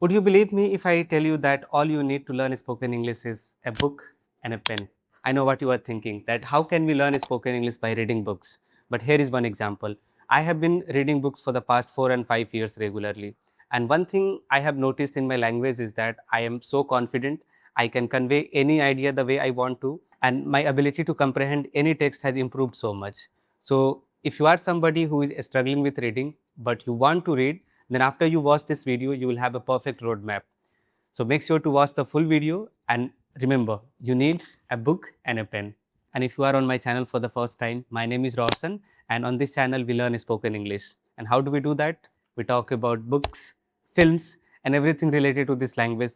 Would you believe me if I tell you that all you need to learn spoken English is a book and a pen? I know what you are thinking, that how can we learn spoken English by reading books? But here is one example. I have been reading books for the past 4 and 5 years regularly. And one thing I have noticed in my language is that I am so confident, I can convey any idea the way I want to, and my ability to comprehend any text has improved so much. So if you are somebody who is struggling with reading, but you want to read, then after you watch this video, you will have a perfect roadmap. So make sure to watch the full video, and remember, you need a book and a pen. And if you are on my channel for the first time, my name is Roshan, and on this channel we learn spoken English. And how do we do that? We talk about books, films, and everything related to this language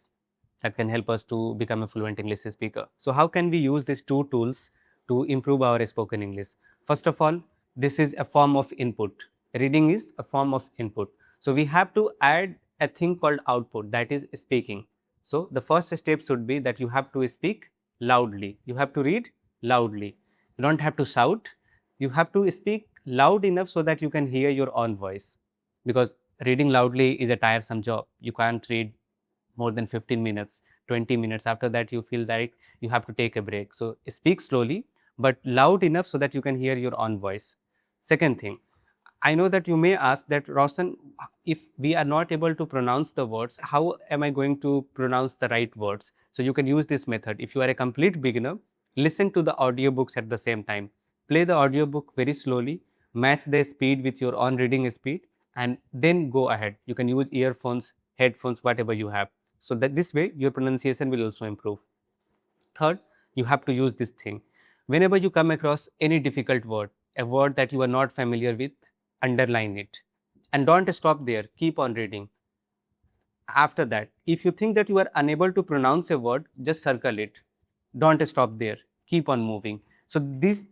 that can help us to become a fluent English speaker. So how can we use these two tools to improve our spoken English? First of all, this is a form of input. Reading is a form of input. So we have to add a thing called output, that is speaking. So the first step should be that you have to speak loudly. You have to read loudly. You don't have to shout. You have to speak loud enough so that you can hear your own voice. Because reading loudly is a tiresome job. You can't read more than 15 minutes, 20 minutes. After that, you feel like you have to take a break. So speak slowly, but loud enough so that you can hear your own voice. Second thing, I know that you may ask that, Roshan, if we are not able to pronounce the words, how am I going to pronounce the right words? So you can use this method. If you are a complete beginner, listen to the audiobooks at the same time. Play the audiobook very slowly, match the speed with your own reading speed, and then go ahead. You can use earphones, headphones, whatever you have. So that this way your pronunciation will also improve. Third, you have to use this thing. Whenever you come across any difficult word, a word that you are not familiar with, underline it. And don't stop there, keep on reading. After that, if you think that you are unable to pronounce a word, just circle it. Don't stop there, keep on moving. So this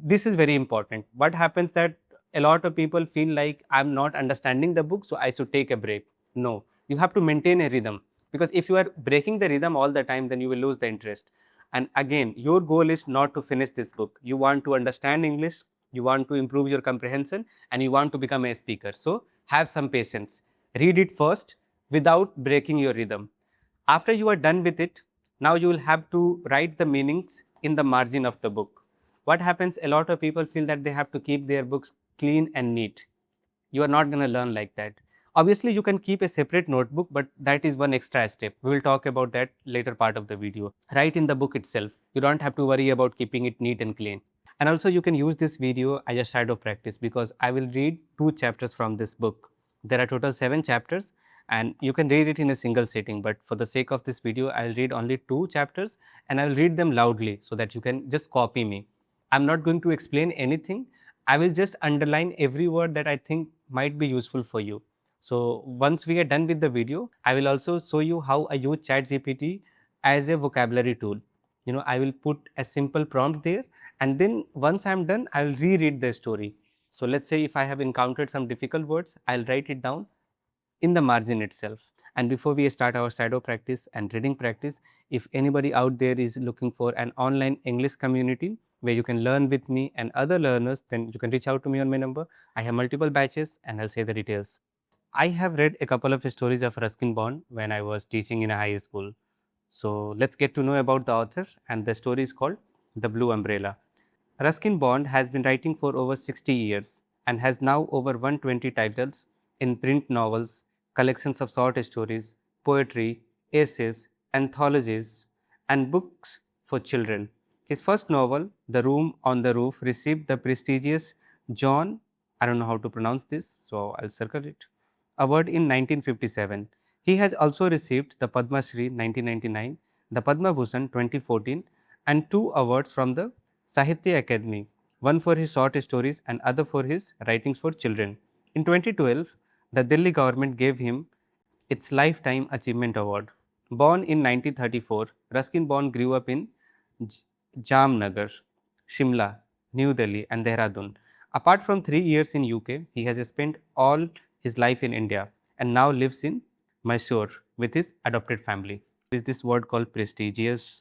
is very important. What happens that a lot of people feel like I'm not understanding the book, so I should take a break. No, you have to maintain a rhythm, because if you are breaking the rhythm all the time, then you will lose the interest. And again, your goal is not to finish this book. You want to understand English, you want to improve your comprehension, and you want to become a speaker. So have some patience. Read it first without breaking your rhythm. After you are done with it, now you will have to write the meanings in the margin of the book. What happens, a lot of people feel that they have to keep their books clean and neat. You are not going to learn like that. Obviously, you can keep a separate notebook, but that is one extra step. We will talk about that later part of the video. Write in the book itself. You don't have to worry about keeping it neat and clean. And also you can use this video as a shadow practice, because I will read 2 chapters from this book. There are total 7 chapters and you can read it in a single sitting, but for the sake of this video, I'll read only 2 chapters and I'll read them loudly so that you can just copy me. I'm not going to explain anything. I will just underline every word that I think might be useful for you. So once we are done with the video, I will also show you how I use ChatGPT as a vocabulary tool. I will put a simple prompt there, and then once I'm done, I will reread the story. So let's say if I have encountered some difficult words, I'll write it down in the margin itself. And before we start our shadow practice and reading practice, if anybody out there is looking for an online English community where you can learn with me and other learners, then you can reach out to me on my number. I have multiple batches and I'll say the details. I have read a couple of stories of Ruskin Bond when I was teaching in a high school. So let's get to know about the author, and the story is called The Blue Umbrella. Ruskin Bond has been writing for over 60 years and has now over 120 titles in print novels, collections of short stories, poetry, essays, anthologies, and books for children. His first novel, The Room on the Roof, received the prestigious John, I don't know how to pronounce this, so I'll circle it, award in 1957. He has also received the Padma Shri 1999, the Padma Bhushan 2014, and 2 awards from the Sahitya Academy, one for his short stories and other for his writings for children. In 2012, the Delhi government gave him its Lifetime Achievement Award. Born in 1934, Ruskin Bond grew up in Jamnagar, Shimla, New Delhi, and Dehradun. Apart from 3 years in UK, he has spent all his life in India and now lives in Mysore with his adopted family. Is this word called prestigious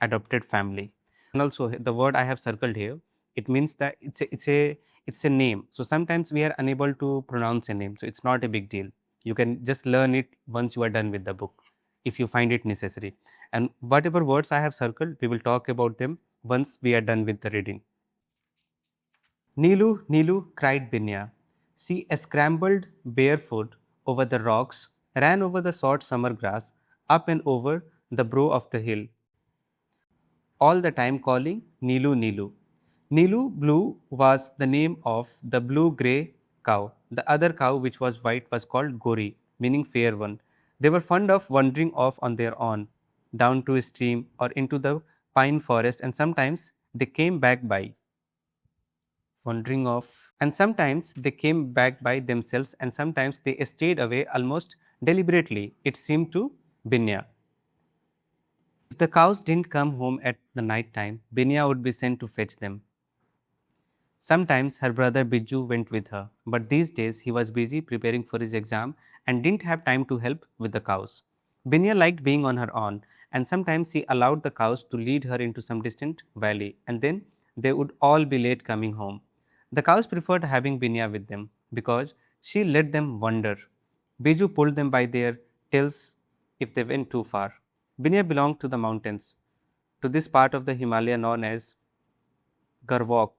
adopted family? And also the word I have circled here, it means that it's a name. So sometimes we are unable to pronounce a name, so it's not a big deal. You can just learn it once you are done with the book, if you find it necessary. And whatever words I have circled, we will talk about them once we are done with the reading. Nilu, Nilu, cried Binya. She scrambled barefoot over the rocks, ran over the short summer grass, up and over the brow of the hill, all the time calling Nilu, Nilu. Nilu Blue was the name of the blue grey cow. The other cow, which was white, was called Gori, meaning fair one. They were fond of wandering off on their own, down to a stream or into the pine forest, and sometimes they came back by wandering off, and sometimes they came back by themselves, and sometimes they stayed away almost deliberately, it seemed to Binya. If the cows didn't come home at the night time, Binya would be sent to fetch them. Sometimes her brother Biju went with her, but these days he was busy preparing for his exam and didn't have time to help with the cows. Binya liked being on her own, and sometimes she allowed the cows to lead her into some distant valley, and then they would all be late coming home. The cows preferred having Binya with them because she let them wander. Biju pulled them by their tails if they went too far. Binya belonged to the mountains, to this part of the Himalaya known as Garwok,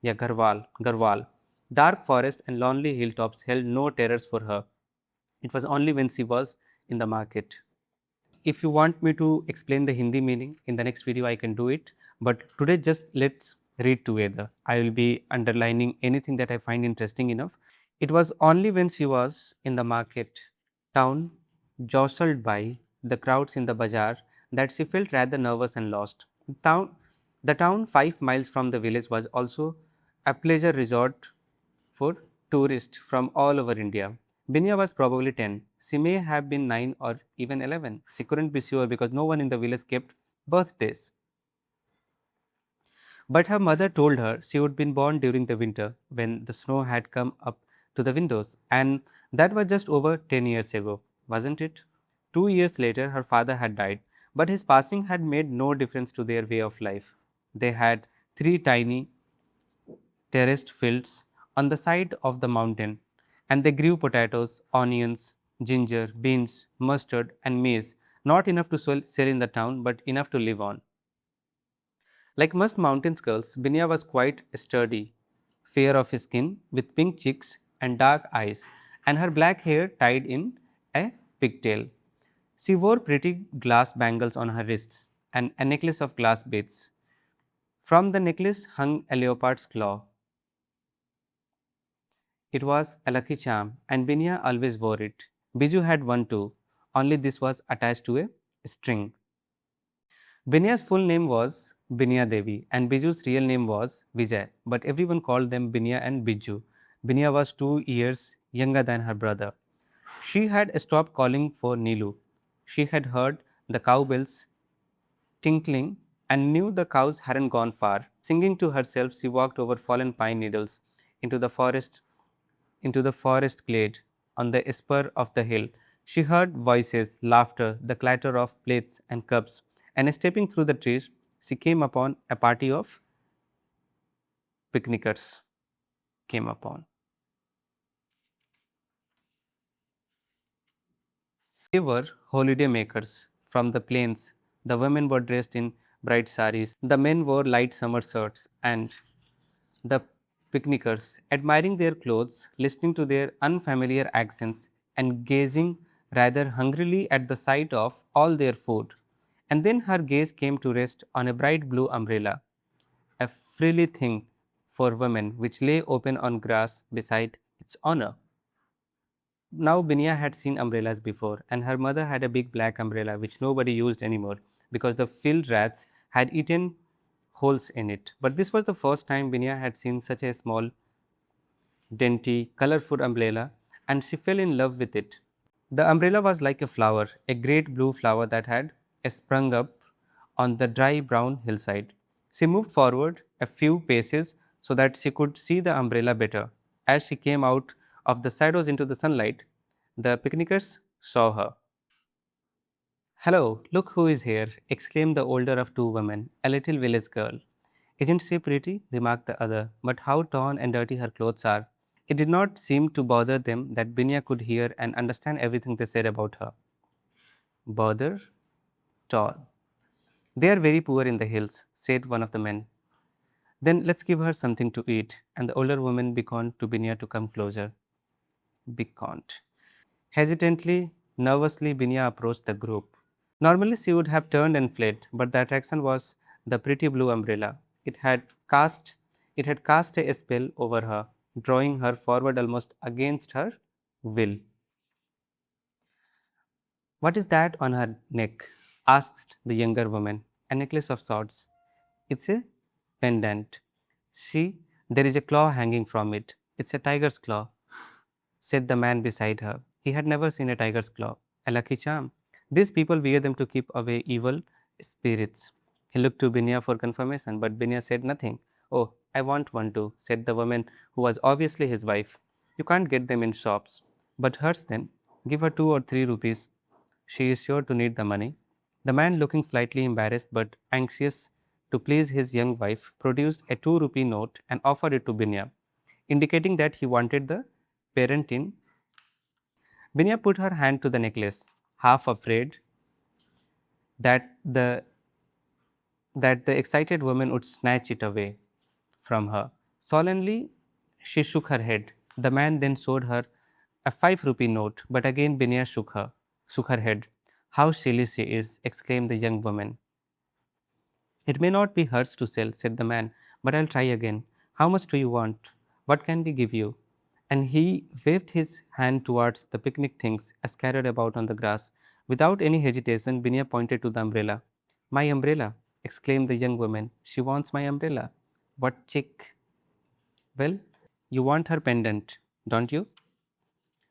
Garwal. Dark forest and lonely hilltops held no terrors for her. It was only when she was in the market. If you want me to explain the Hindi meaning in the next video, I can do it. But today, just let's read together. I will be underlining anything that I find interesting enough. It was only when she was in the market town, jostled by the crowds in the bazaar, that she felt rather nervous and lost. The town 5 miles from the village was also a pleasure resort for tourists from all over India. Binya was probably 10. She may have been 9 or even 11. She couldn't be sure because no one in the village kept birthdays. But her mother told her she would been born during the winter when the snow had come up to the windows, and that was just over 10 years ago, wasn't it? 2 years later, her father had died, but his passing had made no difference to their way of life. They had 3 tiny terraced fields on the side of the mountain, and they grew potatoes, onions, ginger, beans, mustard, and maize, not enough to sell in the town, but enough to live on. Like most mountain girls, Binya was quite sturdy, fair of skin, with pink cheeks and dark eyes, and her black hair tied in a pigtail. She wore pretty glass bangles on her wrists and a necklace of glass beads. From the necklace hung a leopard's claw. It was a lucky charm, and Binya always wore it. Biju had one too, only this was attached to a string. Binya's full name was Binya Devi, and Biju's real name was Vijay, but everyone called them Binya and Biju. Binya was 2 years younger than her brother. She had stopped calling for Nilu. She had heard the cowbells tinkling and knew the cows hadn't gone far. Singing to herself, she walked over fallen pine needles into the forest glade on the spur of the hill. She heard voices, laughter, the clatter of plates and cups, and stepping through the trees, she came upon a party of picnickers. Came upon. They were holiday makers from the plains. The women were dressed in bright saris, the men wore light summer shirts, and the picnickers, admiring their clothes, listening to their unfamiliar accents, and gazing rather hungrily at the sight of all their food. And then her gaze came to rest on a bright blue umbrella, a frilly thing for women which lay open on grass beside its owner. Now Binya had seen umbrellas before, and her mother had a big black umbrella which nobody used anymore because the field rats had eaten holes in it. But this was the first time Binya had seen such a small, dainty, colorful umbrella, and she fell in love with it. The umbrella was like a flower, a great blue flower that had sprung up on the dry brown hillside. She moved forward a few paces so that she could see the umbrella better. As she came out of the shadows into the sunlight, the picnickers saw her. "Hello, look who is here," exclaimed the older of two women, a little village girl. "Isn't she pretty?" remarked the other. "But how torn and dirty her clothes are. It did not seem to bother them that Binya could hear and understand everything they said about her. Bother? Tall. They are very poor in the hills, said one of the men. Then let's give her something to eat. And the older woman beckoned to Binya to come closer. Beckoned. Hesitantly, nervously, Binya approached the group. Normally, she would have turned and fled, but the attraction was the pretty blue umbrella. Cast, it had cast a spell over her, drawing her forward almost against her will. What is that on her neck? Asked the younger woman. A necklace of sorts. It's a pendant. See, there is a claw hanging from it. It's a tiger's claw, said the man beside her. He had never seen a tiger's claw. A lucky charm. These people wear them to keep away evil spirits. He looked to Binya for confirmation, but Binya said nothing. Oh, I want one too, said the woman who was obviously his wife. You can't get them in shops. But hers then. Give her 2 or 3 rupees. She is sure to need the money. The man, looking slightly embarrassed but anxious to please his young wife, produced a 2 rupee note and offered it to Binya, indicating that he wanted the parent in. Binya put her hand to the necklace, half afraid that the excited woman would snatch it away from her. Solemnly, she shook her head. The man then showed her a 5 rupee note, but again Binya shook her head. How silly she is, exclaimed the young woman. It may not be hers to sell, said the man, but I'll try again. How much do you want? What can we give you? And he waved his hand towards the picnic things scattered about on the grass. Without any hesitation, Binya pointed to the umbrella. My umbrella, exclaimed the young woman. She wants my umbrella. What chick? Well, you want her pendant, don't you?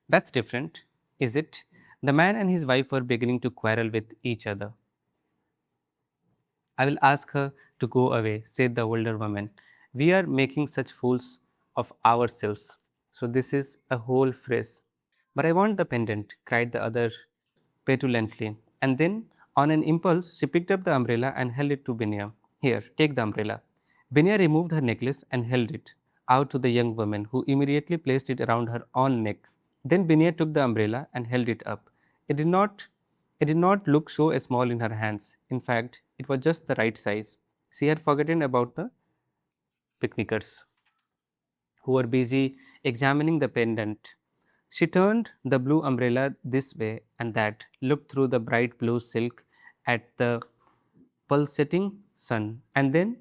That's different, is it? The man and his wife were beginning to quarrel with each other. I will ask her to go away, said the older woman. We are making such fools of ourselves. So, this is a whole phrase. But I want the pendant, cried the other petulantly. And then, on an impulse, she picked up the umbrella and held it to Binya. Here, take the umbrella. Binya removed her necklace and held it out to the young woman, who immediately placed it around her own neck. Then Binya took the umbrella and held it up. It did not look so small in her hands. In fact, it was just the right size. She had forgotten about the picnickers who were busy examining the pendant. She turned the blue umbrella this way and that, looked through the bright blue silk at the pulsating sun, and then,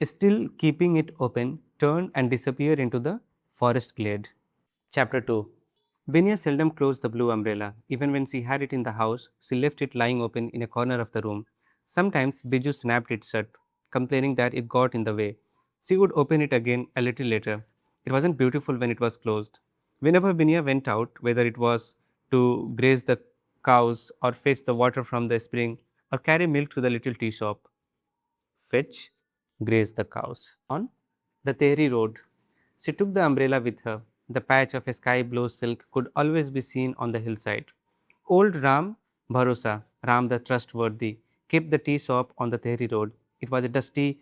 still keeping it open, turned and disappeared into the forest glade. Chapter 2. Binya seldom closed the blue umbrella. Even when she had it in the house, she left it lying open in a corner of the room. Sometimes Biju snapped it shut, complaining that it got in the way. She would open it again a little later. It wasn't beautiful when it was closed. Whenever Binya went out, whether it was to graze the cows or fetch the water from the spring or carry milk to the little tea shop, fetch, graze the cows. On the Tehri road, she took the umbrella with her. The patch of a sky blue silk could always be seen on the hillside. Old Ram Bharosa, Ram the trustworthy, kept the tea shop on the Tehri road. It was a dusty,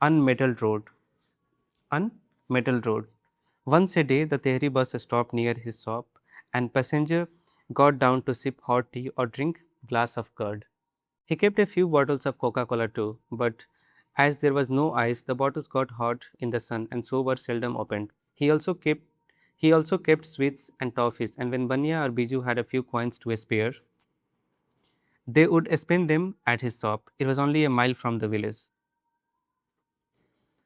unmetalled road. Unmetalled road. Once a day, the Tehri bus stopped near his shop, and passenger got down to sip hot tea or drink glass of curd. He kept a few bottles of Coca-Cola too, but as there was no ice, the bottles got hot in the sun and so were seldom opened. He also kept sweets and toffees, and when Banya or Biju had a few coins to spare, they would spend them at his shop. It was only a mile from the village.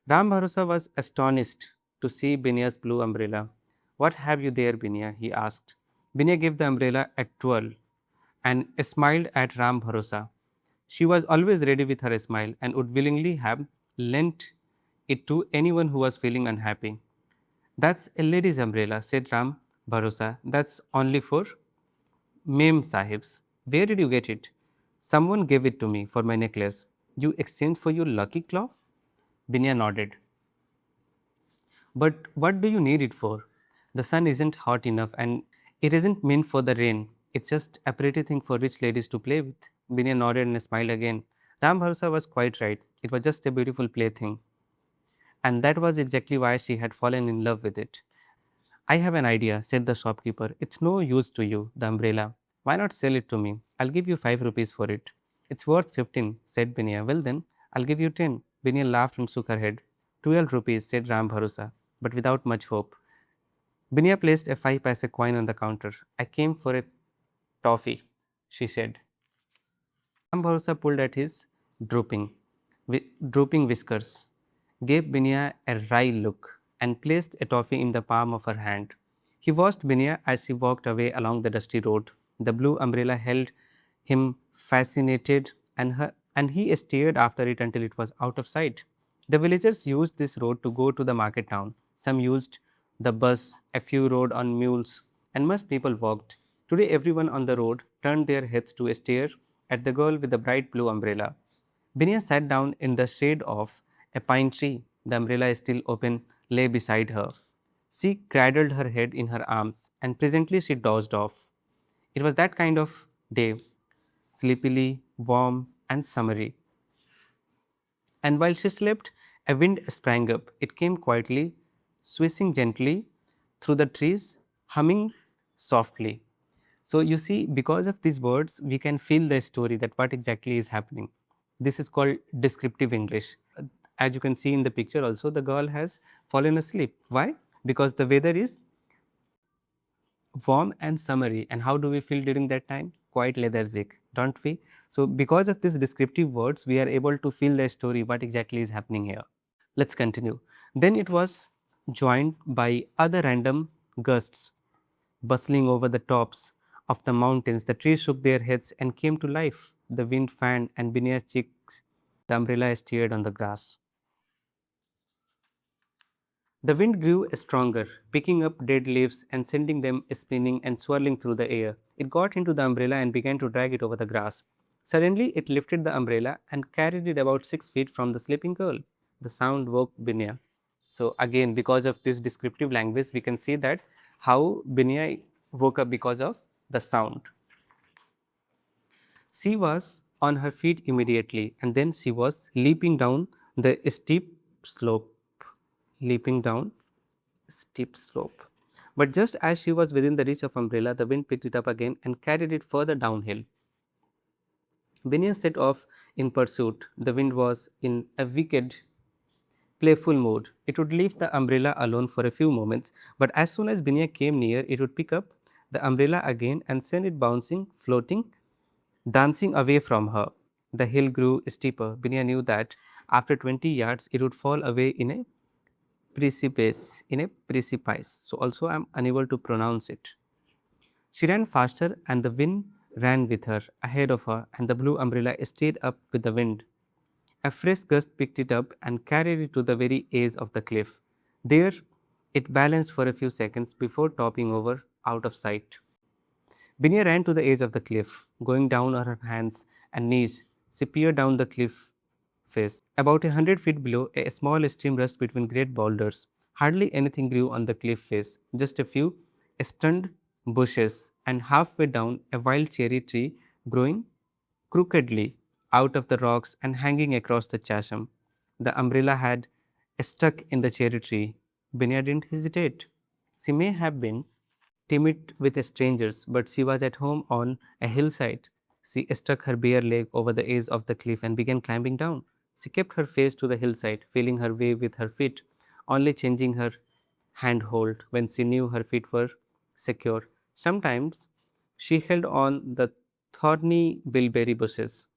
Ram Bharosa was astonished to see Binya's blue umbrella. What have you there, Binya? He asked. Binya gave the umbrella a twirl and smiled at Ram Bharosa. She was always ready with her smile and would willingly have lent it to anyone who was feeling unhappy. That's a lady's umbrella, said Ram Bharosa. That's only for Mem Sahibs. Where did you get it? Someone gave it to me for my necklace. You exchanged for your lucky claw? Binya nodded. But what do you need it for? The sun isn't hot enough and it isn't meant for the rain. It's just a pretty thing for rich ladies to play with. Binya nodded and smiled again. Ram Bharosa was quite right. It was just a beautiful plaything. And that was exactly why she had fallen in love with it. I have an idea, said the shopkeeper. It's no use to you, the umbrella. Why not sell it to me? I'll give you 5 rupees for it. It's worth 15, said Binia. Well then, I'll give you 10. Binia laughed and shook her head. 12 rupees, said Ram Bharosa, but without much hope. Binia placed a 5 paise coin on the counter. I came for a toffee, she said. Ram Bharosa pulled at his drooping, drooping whiskers, gave Binia a wry look, and placed a toffee in the palm of her hand. He watched Binia as she walked away along the dusty road. The blue umbrella held him fascinated, and he stared after it until it was out of sight. The villagers used this road to go to the market town. Some used the bus, a few rode on mules, and most people walked. Today, everyone on the road turned their heads to stare at the girl with the bright blue umbrella. Binia sat down in the shade of a pine tree. The umbrella, still open, lay beside her. She cradled her head in her arms, and presently she dozed off. It was that kind of day, sleepily, warm, and summery. And while she slept, a wind sprang up. It came quietly, swishing gently through the trees, humming softly. So you see, because of these words, we can feel the story that what exactly is happening. This is called descriptive English. As you can see in the picture also, the girl has fallen asleep. Why? Because the weather is warm and summery. And how do we feel during that time? Quite lethargic, don't we? So because of these descriptive words, we are able to feel the story, what exactly is happening here. Let's continue. Then it was joined by other random gusts bustling over the tops of the mountains. The trees shook their heads and came to life. The wind fanned, and Binia's cheeks, the umbrella steered on the grass. The wind grew stronger, picking up dead leaves and sending them spinning and swirling through the air. It got into the umbrella and began to drag it over the grass. Suddenly, it lifted the umbrella and carried it about 6 feet from the sleeping girl. The sound woke Binia. So, again, because of this descriptive language, we can see that how Binia woke up because of the sound. She was on her feet immediately, and then she was leaping down the steep slope. Leaping down steep slope. But just as she was within the reach of umbrella, the wind picked it up again and carried it further downhill. Binia set off in pursuit. The wind was in a wicked, playful mood. It would leave the umbrella alone for a few moments, but as soon as Binia came near, it would pick up the umbrella again and send it bouncing, floating, dancing away from her. The hill grew steeper. Binia knew that after 20 yards, it would fall away in a precipice. So also I am unable to pronounce it. She ran faster, and the wind ran with her, ahead of her, and the blue umbrella stayed up with the wind. A fresh gust picked it up and carried it to the very edge of the cliff. There it balanced for a few seconds before toppling over out of sight. Binia ran to the edge of the cliff. Going down on her hands and knees, she peered down the cliff face. About 100 feet below, a small stream rushed between great boulders. Hardly anything grew on the cliff face, just a few stunned bushes, and halfway down, a wild cherry tree growing crookedly out of the rocks and hanging across the chasm. The umbrella had stuck in the cherry tree. Binia didn't hesitate. She may have been timid with strangers, but she was at home on a hillside. She stuck her bare leg over the edge of the cliff and began climbing down. She kept her face to the hillside, feeling her way with her feet, only changing her handhold when she knew her feet were secure. Sometimes she held on the thorny bilberry bushes,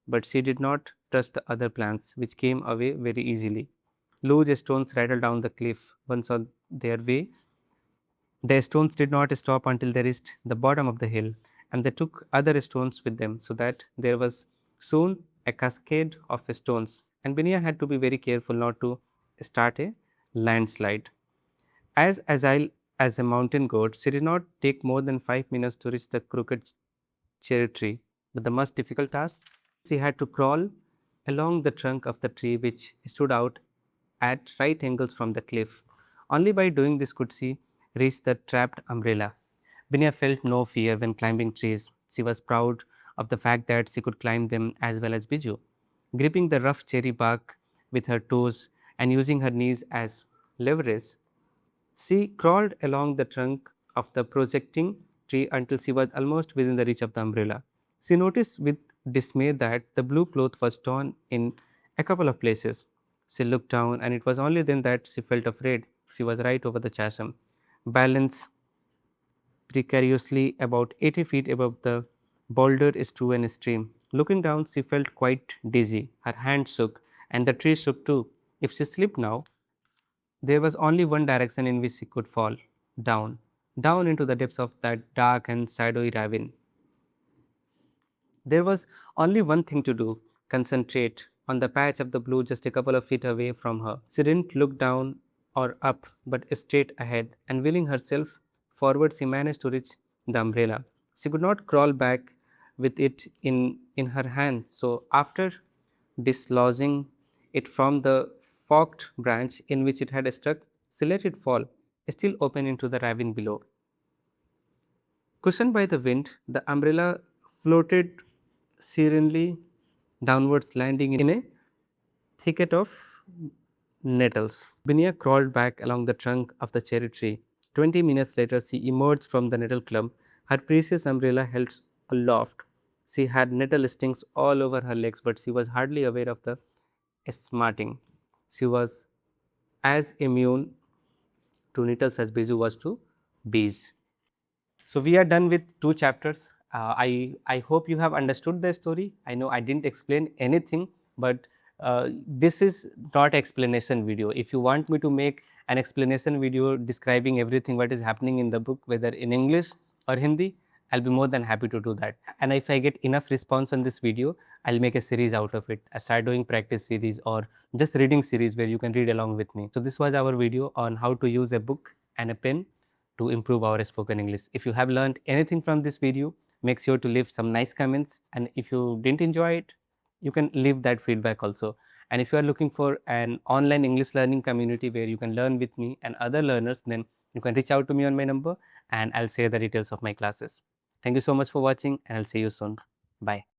but she did not trust the other plants, which came away very easily. Loose stones rattled down the cliff once on their way. The stones did not stop until they reached the bottom of the hill, and they took other stones with them, so that there was soon a cascade of stones, and Binia had to be very careful not to start a landslide. As agile as a mountain goat, she did not take more than 5 minutes to reach the crooked cherry tree, but the most difficult task, she had to crawl along the trunk of the tree, which stood out at right angles from the cliff. Only by doing this could she reach the trapped umbrella. Binia felt no fear when climbing trees. She was proud of the fact that she could climb them as well as Biju. Gripping the rough cherry bark with her toes and using her knees as leverage, She crawled along the trunk of the projecting tree until she was almost within the reach of the umbrella. She noticed with dismay that the blue cloth was torn in a couple of places. She looked down, and it was only then that she felt afraid. She was right over the chasm, balanced precariously about 80 feet above the boulder strewn stream. Looking down, she felt quite dizzy. Her hand shook, and the tree shook too. If she slipped now, there was only one direction in which she could fall down, down into the depths of that dark and shadowy ravine. There was only one thing to do: concentrate on the patch of the blue just a couple of feet away from her. She didn't look down or up, but straight ahead, and wheeling herself forward, she managed to reach the umbrella. She could not crawl back with it in her hand, so after dislodging it from the forked branch in which it had stuck, she let it fall, still open into the ravine below. Cushioned by the wind, the umbrella floated serenely downwards, landing in a thicket of nettles. Binia crawled back along the trunk of the cherry tree. 20 minutes later, she emerged from the nettle clump, her precious umbrella held aloft. She had nettle stings all over her legs, but she was hardly aware of the smarting. She was as immune to nettles as Biju was to bees. So we are done with 2 chapters. I hope you have understood the story. I know I didn't explain anything, but this is not explanation video. If you want me to make an explanation video describing everything what is happening in the book, whether in English or Hindi, I'll be more than happy to do that. And if I get enough response on this video, I'll make a series out of it, a shadowing practice series or just reading series where you can read along with me. So this was our video on how to use a book and a pen to improve our spoken English. If you have learned anything from this video, make sure to leave some nice comments, and if you didn't enjoy it, you can leave that feedback also. And if you are looking for an online English learning community where you can learn with me and other learners, then you can reach out to me on my number and I'll share the details of my classes. Thank you so much for watching, and I'll see you soon. Bye.